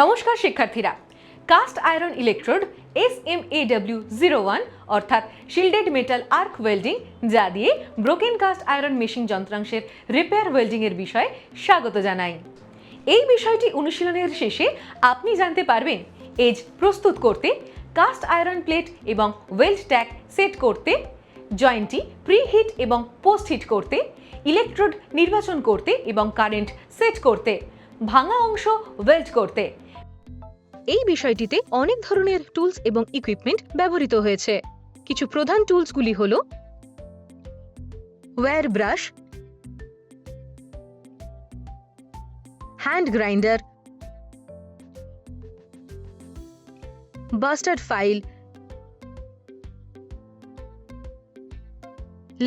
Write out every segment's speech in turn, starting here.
নমস্কার শিক্ষার্থীরা, cast iron electrode SMAW01 অর্থাৎ শিল্ডেড মেটাল আর্ক ওয়েল্ডিং, যা দিয়ে broken cast iron মেশিং যন্ত্রাংশের repair welding এর বিষয়ে স্বাগত জানাই। এই বিষয়টি অনুশীলনের শেষে আপনি জানতে পারবেন এজ প্রস্তুত করতে, কাস্ট আয়রন প্লেট এবং ওয়েল্ড ট্যাগ সেট করতে, জয়েন্টটি প্রিহিট এবং পোস্ট হিট করতে, ইলেকট্রোড নির্বাচন করতে এবং কারেন্ট সেট করতে, ভাঙা অংশ ওয়েল্ড করতে। এই বিষয়টিতে অনেক ধরনের টুলস এবং ইকুইপমেন্ট ব্যবহৃত হয়েছে। কিছু প্রধান টুলসগুলি হল wire brush, hand grinder, bastard file,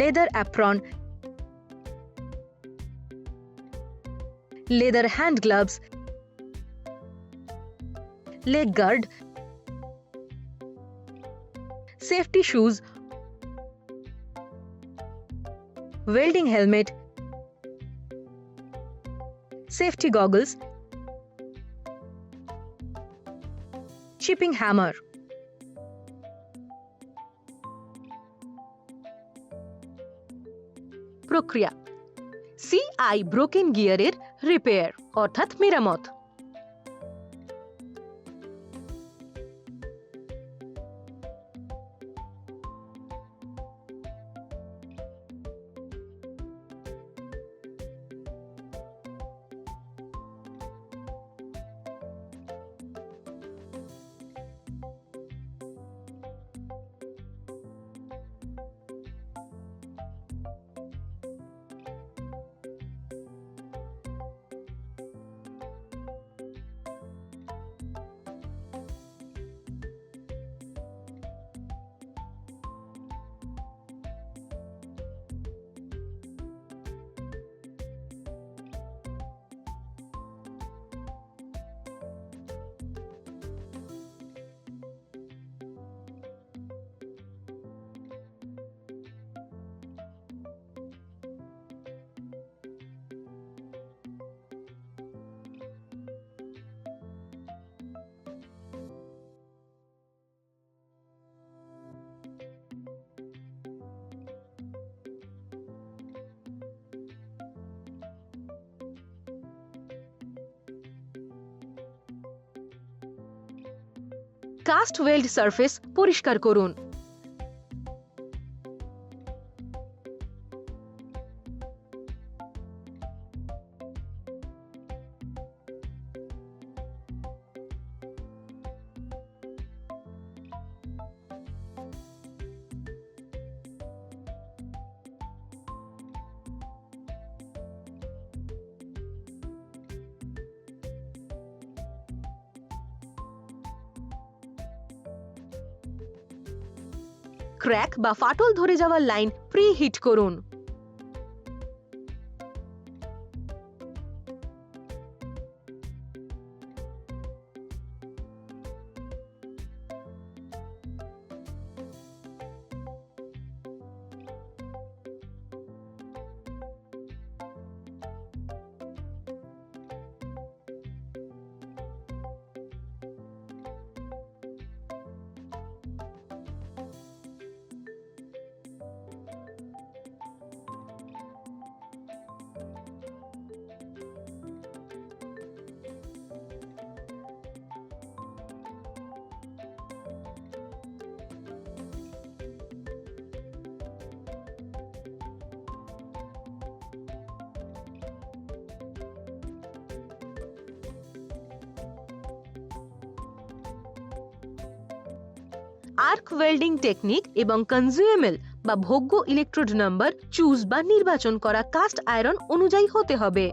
leather apron, leather hand gloves, leg guard, safety shoes, welding helmet, safety goggles, chipping hammer. প্রক্রিয়া: CI ব্রোকেন গিয়ারের রিপেয়ার অর্থাৎ মেরামত। কাস্ট ওয়েল্ড সারফেস পরিষ্কার করুন। ক্র্যাক বা ফাটল ধরে যাওয়ার লাইন প্রি হিট করুন। আর্ক ওয়েল্ডিং টেকনিক এবং কনজিউমেবল বা ভোগ্য ইলেকট্রোড নাম্বার চুজ বা নির্বাচন করা কাস্ট আয়রন অনুযায়ী হতে হবে।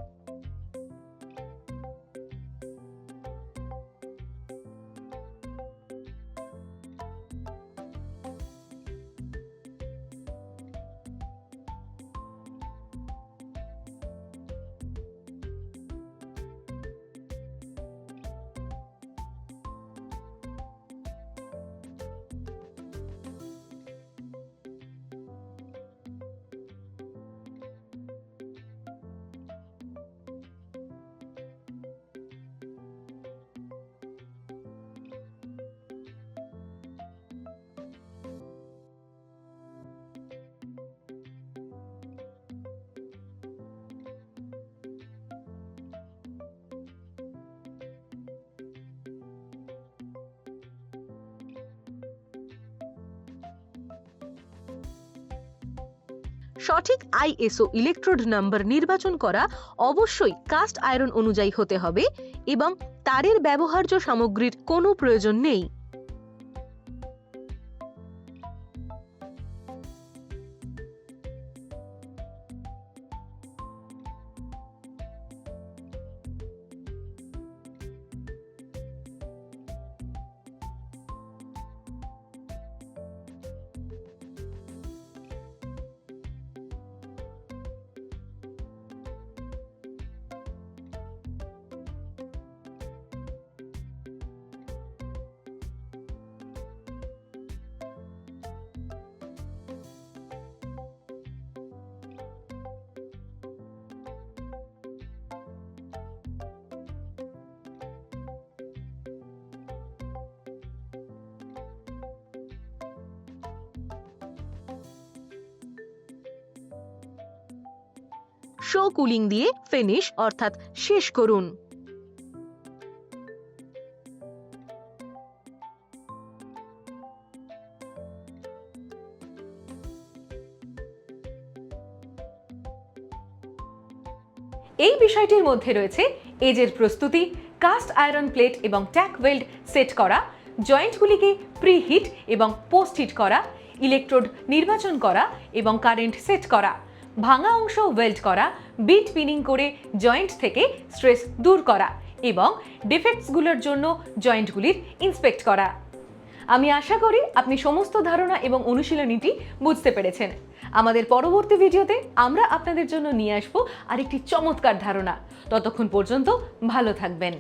সঠিক আইএসও ইলেকট্রোড নাম্বার নির্বাচন করা অবশ্যই কাস্ট আয়রন অনুযায়ী হতে হবে এবং তারের ব্যবহার্য সামগ্রীর কোনো প্রয়োজন নেই। শো কুলিং দিয়ে ফিনিশ অর্থাৎ শেষ করুন। এই বিষয়টির মধ্যে রয়েছে এজের প্রস্তুতি, কাস্ট আয়রন প্লেট এবং ট্যাক ওয়েল্ড সেট করা, জয়েন্টগুলিকে প্রি হিট এবং পোস্ট হিট করা, ইলেকট্রোড নির্বাচন করা এবং কারেন্ট সেট করা, ভাঙা অংশ ওয়েল্ড করা, বিট পিনিং করে জয়েন্ট থেকে স্ট্রেস দূর করা এবং ডিফেক্টসগুলোর জন্য জয়েন্টগুলির ইন্সপেক্ট করা। আমি আশা করি আপনি সমস্ত ধারণা এবং অনুশীলনীটি বুঝতে পেরেছেন। আমাদের পরবর্তী ভিডিওতে আমরা আপনাদের জন্য নিয়ে আসবো আরেকটি চমৎকার ধারণা। ততক্ষণ পর্যন্ত ভালো থাকবেন।